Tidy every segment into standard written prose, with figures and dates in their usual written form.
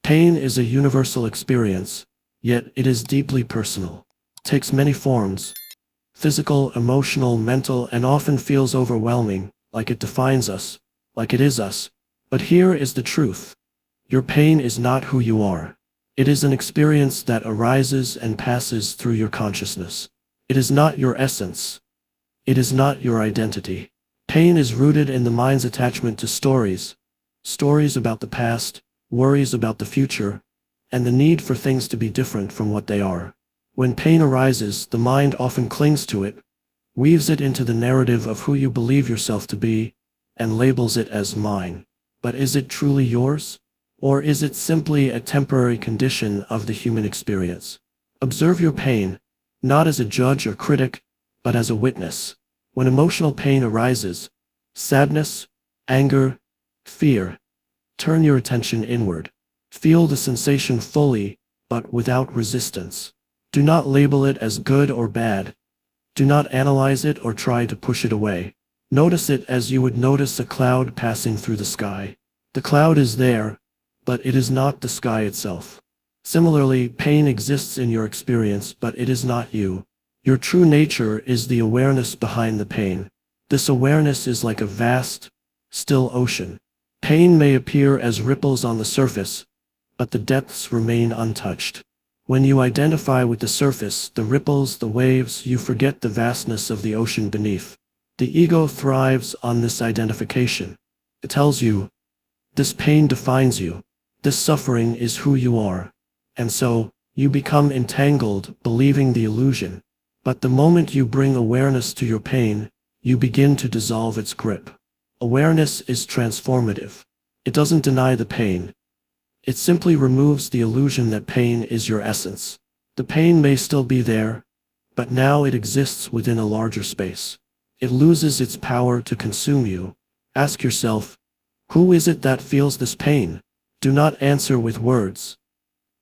Pain is a universal experience, yet it is deeply personal. It takes many forms: physical, emotional, mental, and often feels overwhelming, like it defines us, like it is us. But here is the truth. Your pain is not who you are. It is an experience that arises and passes through your consciousness. It is not your essence. It is not your identity. Pain is rooted in the mind's attachment to stories about the past, worries about the future, and the need for things to be different from what they are. When pain arises, the mind often clings to it, weaves it into the narrative of who you believe yourself to be, and labels it as mine. But is it truly yours? Or is it simply a temporary condition of the human experience? Observe your pain, not as a judge or critic, but as a witness. When emotional pain arises, sadness, anger, fear, turn your attention inward. Feel the sensation fully, but without resistance. Do not label it as good or bad. Do not analyze it or try to push it away. Notice it as you would notice a cloud passing through the sky. The cloud is there, but it is not the sky itself. Similarly, pain exists in your experience, but it is not you. Your true nature is the awareness behind the pain. This awareness is like a vast, still ocean. Pain may appear as ripples on the surface, but the depths remain untouched. When you identify with the surface, the ripples, the waves, you forget the vastness of the ocean beneath. The ego thrives on this identification. It tells you, this pain defines you. This suffering is who you are. And so, you become entangled, believing the illusion. But the moment you bring awareness to your pain, you begin to dissolve its grip. Awareness is transformative. It doesn't deny the pain. It simply removes the illusion that pain is your essence. The pain may still be there, but now it exists within a larger space. It loses its power to consume you. Ask yourself, who is it that feels this pain? Do not answer with words.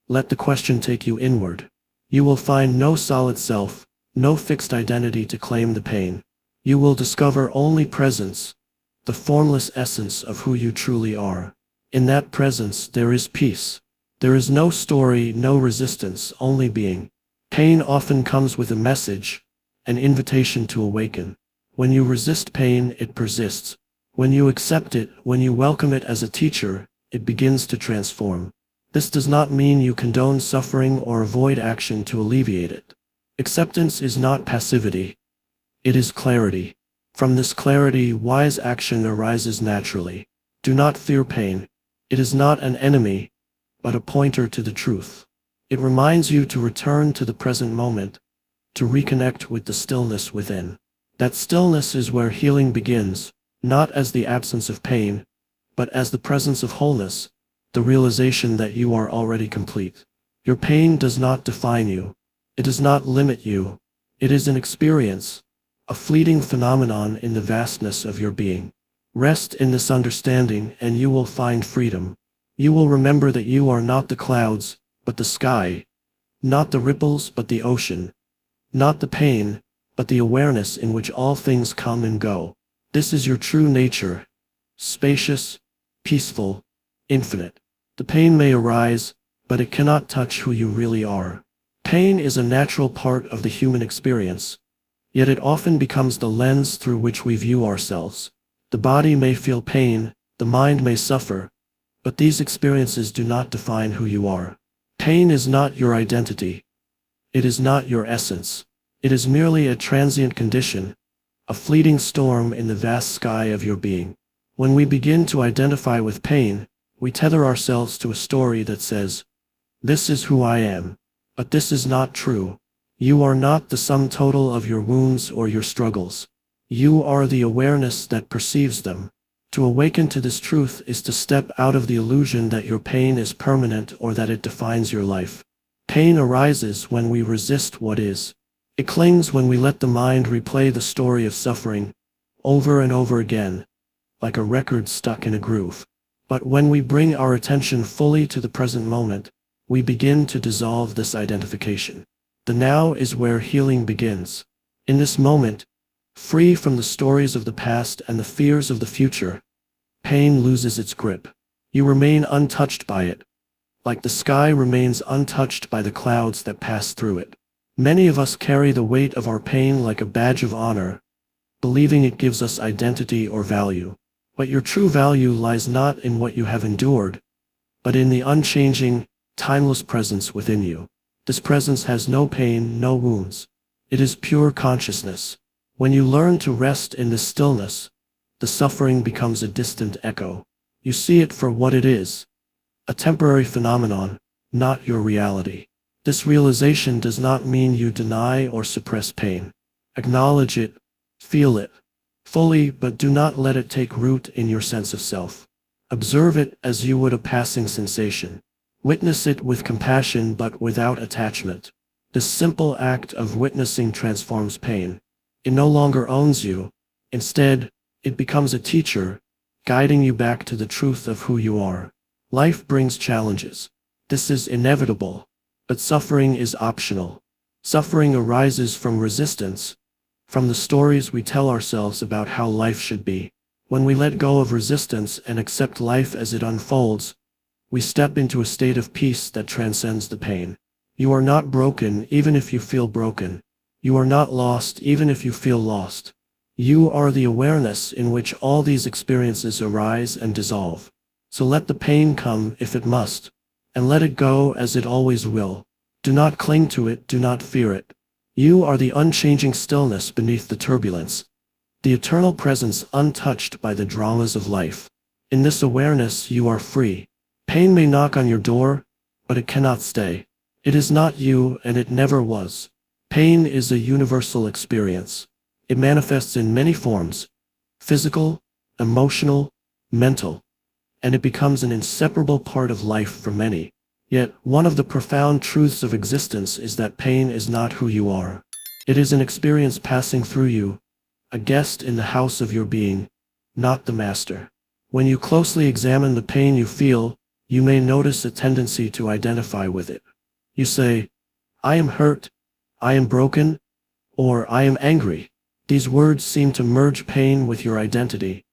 Let the question take you inward. You will find no solid self, no fixed identity to claim the pain. You will discover only presence, the formless essence of who you truly are. In that presence there is peace. There is no story, no resistance, only being. Pain often comes with a message, an invitation to awaken. When you resist pain, it persists. When you accept it, when you welcome it as a teacher, it begins to transform. This does not mean you condone suffering or avoid action to alleviate it. Acceptance is not passivity. It is clarity. From this clarity, wise action arises naturally. Do not fear pain. It is not an enemy, but a pointer to the truth. It reminds you to return to the present moment, to reconnect with the stillness within. That stillness is where healing begins, not as the absence of pain, but as the presence of wholeness, the realization that you are already complete. Your pain does not define you. It does not limit you. It is an experience, a fleeting phenomenon in the vastness of your being. Rest in this understanding and you will find freedom. You will remember that you are not the clouds, but the sky, not the ripples, but the ocean, not the pain, but the awareness in which all things come and go. This is your true nature, spacious, peaceful, infinite. The pain may arise, but it cannot touch who you really are. Pain is a natural part of the human experience, yet it often becomes the lens through which we view ourselves. The body may feel pain, the mind may suffer, but these experiences do not define who you are. Pain is not your identity. It is not your essence. It is merely a transient condition, a fleeting storm in the vast sky of your being. When we begin to identify with pain, we tether ourselves to a story that says, "This is who I am." But this is not true. You are not the sum total of your wounds or your struggles. You are the awareness that perceives them. To awaken to this truth is to step out of the illusion that your pain is permanent or that it defines your life. Pain arises when we resist what is. It clings when we let the mind replay the story of suffering over and over again, like a record stuck in a groove. But when we bring our attention fully to the present moment, we begin to dissolve this identification. The now is where healing begins. In this moment, free from the stories of the past and the fears of the future, pain loses its grip. You remain untouched by it, like the sky remains untouched by the clouds that pass through it. Many of us carry the weight of our pain like a badge of honor, believing it gives us identity or value. But your true value lies not in what you have endured, but in the unchanging, timeless presence within you. This presence has no pain, no wounds. It is pure consciousness. When you learn to rest in this stillness, the suffering becomes a distant echo. You see it for what it is, a temporary phenomenon, not your reality. This realization does not mean you deny or suppress pain. Acknowledge it, feel it fully, but do not let it take root in your sense of self. Observe it as you would a passing sensation. Witness it with compassion but without attachment. This simple act of witnessing transforms pain. It no longer owns you. Instead, it becomes a teacher, guiding you back to the truth of who you are. Life brings challenges. This is inevitable. But suffering is optional. Suffering arises from resistance, from the stories we tell ourselves about how life should be. When we let go of resistance and accept life as it unfolds, we step into a state of peace that transcends the pain. You are not broken even if you feel broken. You are not lost even if you feel lost. You are the awareness in which all these experiences arise and dissolve. So let the pain come if it must, and let it go as it always will. Do not cling to it, do not fear it. You are the unchanging stillness beneath the turbulence, the eternal presence untouched by the dramas of life. In this awareness you are free. Pain may knock on your door, but it cannot stay. It is not you, and it never was. Pain is a universal experience. It manifests in many forms: physical, emotional, mental, and it becomes an inseparable part of life for many. Yet, one of the profound truths of existence is that pain is not who you are. It is an experience passing through you, a guest in the house of your being, not the master. When you closely examine the pain you feel, you may notice a tendency to identify with it. You say, "I am hurt," "I am broken," or "I am angry." These words seem to merge pain with your identity,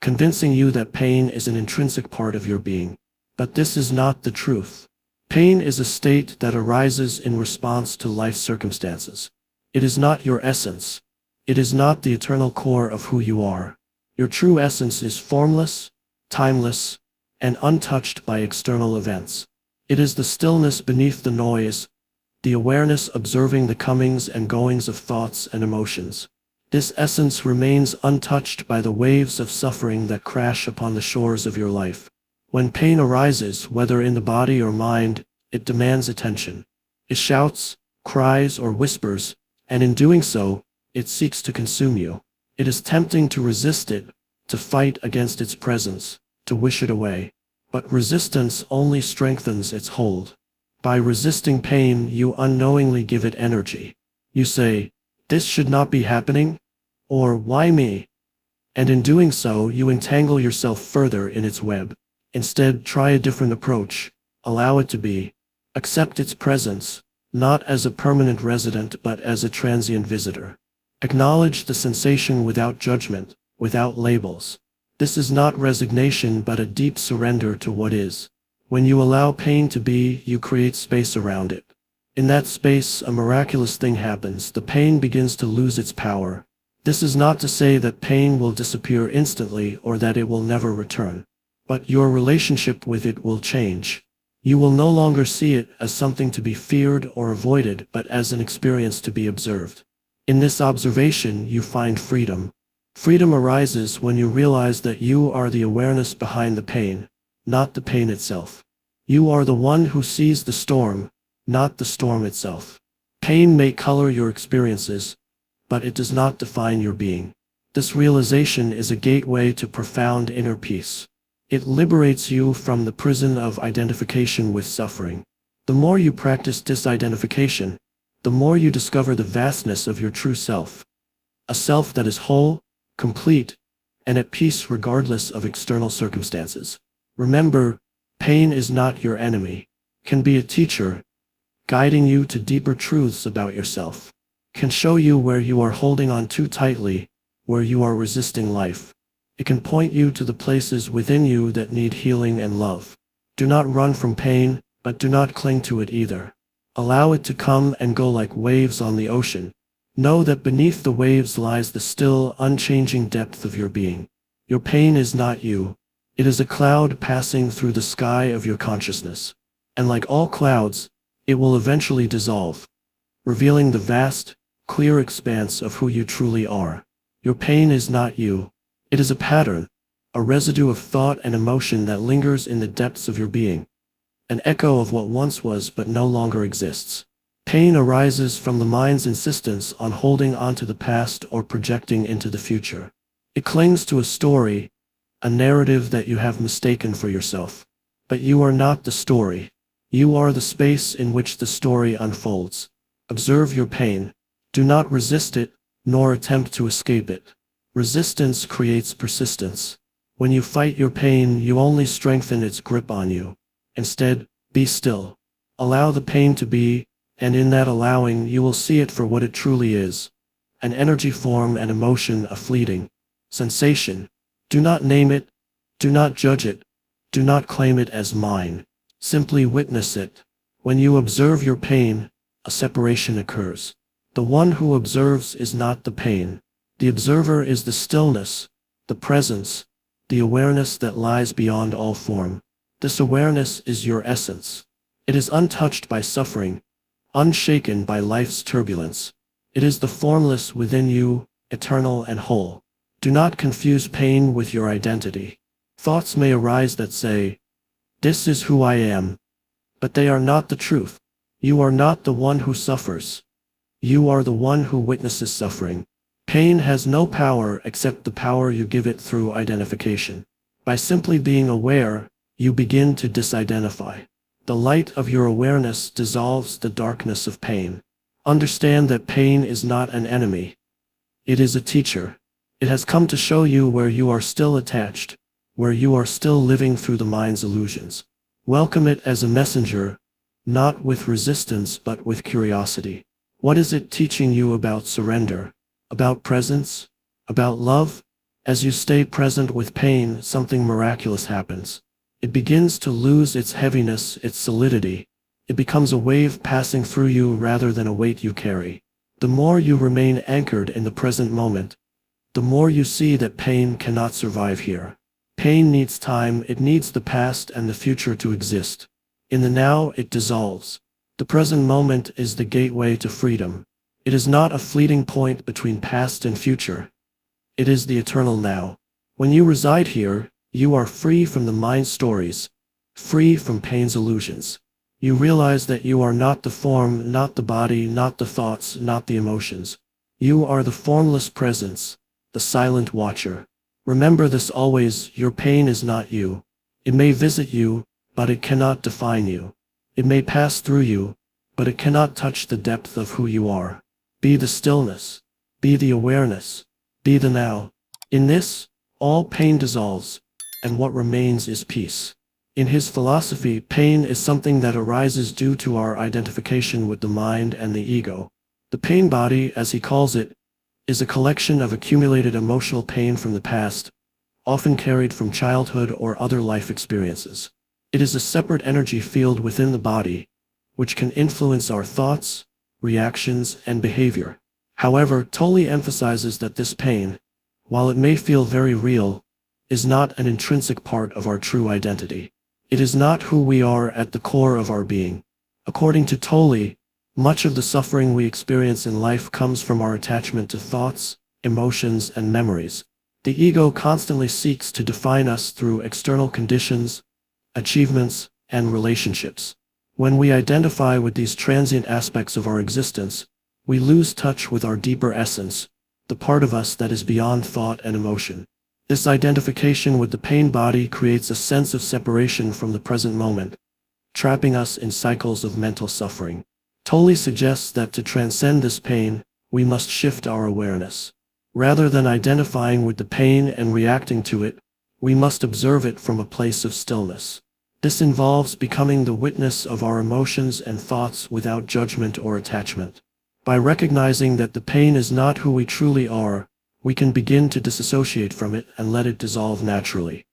convincing you that pain is an intrinsic part of your being. But this is not the truth. Pain is a state that arises in response to life circumstances. It is not your essence. It is not the eternal core of who you are. Your true essence is formless, timeless, and untouched by external events. It is the stillness beneath the noise, the awareness observing the comings and goings of thoughts and emotions. This essence remains untouched by the waves of suffering that crash upon the shores of your life. When pain arises, whether in the body or mind, it demands attention. It shouts, cries, or whispers, and in doing so, it seeks to consume you. It is tempting to resist it, to fight against its presence, to wish it away. But resistance only strengthens its hold. By resisting pain, you unknowingly give it energy. You say, "This should not be happening," or "Why me?" And in doing so, you entangle yourself further in its web. Instead, try a different approach. Allow it to be. Accept its presence, not as a permanent resident but as a transient visitor. Acknowledge the sensation without judgment, without labels. This is not resignation but a deep surrender to what is. When you allow pain to be, you create space around it. In that space, a miraculous thing happens. The pain begins to lose its power. This is not to say that pain will disappear instantly or that it will never return. But your relationship with it will change. You will no longer see it as something to be feared or avoided, but as an experience to be observed. In this observation, you find freedom. Freedom arises when you realize that you are the awareness behind the pain, not the pain itself. You are the one who sees the storm, not the storm itself. Pain may color your experiences, but it does not define your being. This realization is a gateway to profound inner peace. It liberates you from the prison of identification with suffering. The more you practice disidentification, the more you discover the vastness of your true self. A self that is whole, complete, and at peace regardless of external circumstances. Remember, pain is not your enemy. It can be a teacher, guiding you to deeper truths about yourself. It can show you where you are holding on too tightly, where you are resisting life. It can point you to the places within you that need healing and love. Do not run from pain, but do not cling to it either. Allow it to come and go like waves on the ocean. Know that beneath the waves lies the still, unchanging depth of your being. Your pain is not you. It is a cloud passing through the sky of your consciousness. And like all clouds, it will eventually dissolve, revealing the vast, clear expanse of who you truly are. Your pain is not you. It is a pattern, a residue of thought and emotion that lingers in the depths of your being, an echo of what once was but no longer exists. Pain arises from the mind's insistence on holding onto the past or projecting into the future. It clings to a story, a narrative that you have mistaken for yourself. But you are not the story. You are the space in which the story unfolds. Observe your pain. Do not resist it, nor attempt to escape it. Resistance creates persistence. When you fight your pain, you only strengthen its grip on you. Instead, be still. Allow the pain to be, and in that allowing you will see it for what it truly is. An energy form and emotion, a fleeting sensation. Do not name it. Do not judge it. Do not claim it as mine. Simply witness it. When you observe your pain, a separation occurs. The one who observes is not the pain. The observer is the stillness, the presence, the awareness that lies beyond all form. This awareness is your essence. It is untouched by suffering, unshaken by life's turbulence. It is the formless within you, eternal and whole. Do not confuse pain with your identity. Thoughts may arise that say, "This is who I am," but they are not the truth. You are not the one who suffers. You are the one who witnesses suffering. Pain has no power except the power you give it through identification. By simply being aware, you begin to disidentify. The light of your awareness dissolves the darkness of pain. Understand that pain is not an enemy. It is a teacher. It has come to show you where you are still attached, where you are still living through the mind's illusions. Welcome it as a messenger, not with resistance but with curiosity. What is it teaching you about surrender, about presence, about love? As you stay present with pain, something miraculous happens. It begins to lose its heaviness, its solidity. It becomes a wave passing through you rather than a weight you carry. The more you remain anchored in the present moment, the more you see that pain cannot survive here. Pain needs time, it needs the past and the future to exist. In the now, it dissolves. The present moment is the gateway to freedom. It is not a fleeting point between past and future. It is the eternal now. When you reside here, you are free from the mind's stories, free from pain's illusions. You realize that you are not the form, not the body, not the thoughts, not the emotions. You are the formless presence, the silent watcher. Remember this always, your pain is not you. It may visit you, but it cannot define you. It may pass through you, but it cannot touch the depth of who you are. Be the stillness. Be the awareness. Be the now. In this, all pain dissolves, and what remains is peace. In his philosophy, pain is something that arises due to our identification with the mind and the ego. The pain body, as he calls it, is a collection of accumulated emotional pain from the past, often carried from childhood or other life experiences. It is a separate energy field within the body, which can influence our thoughts, reactions, and behavior. However, Tolle emphasizes that this pain, while it may feel very real, is not an intrinsic part of our true identity. It is not who we are at the core of our being. According to Tolle, much of the suffering we experience in life comes from our attachment to thoughts, emotions, and memories. The ego constantly seeks to define us through external conditions, achievements, and relationships. When we identify with these transient aspects of our existence, we lose touch with our deeper essence, the part of us that is beyond thought and emotion. This identification with the pain body creates a sense of separation from the present moment, trapping us in cycles of mental suffering. Tolle suggests that to transcend this pain, we must shift our awareness. Rather than identifying with the pain and reacting to it, we must observe it from a place of stillness. This involves becoming the witness of our emotions and thoughts without judgment or attachment. By recognizing that the pain is not who we truly are, we can begin to disassociate from it and let it dissolve naturally.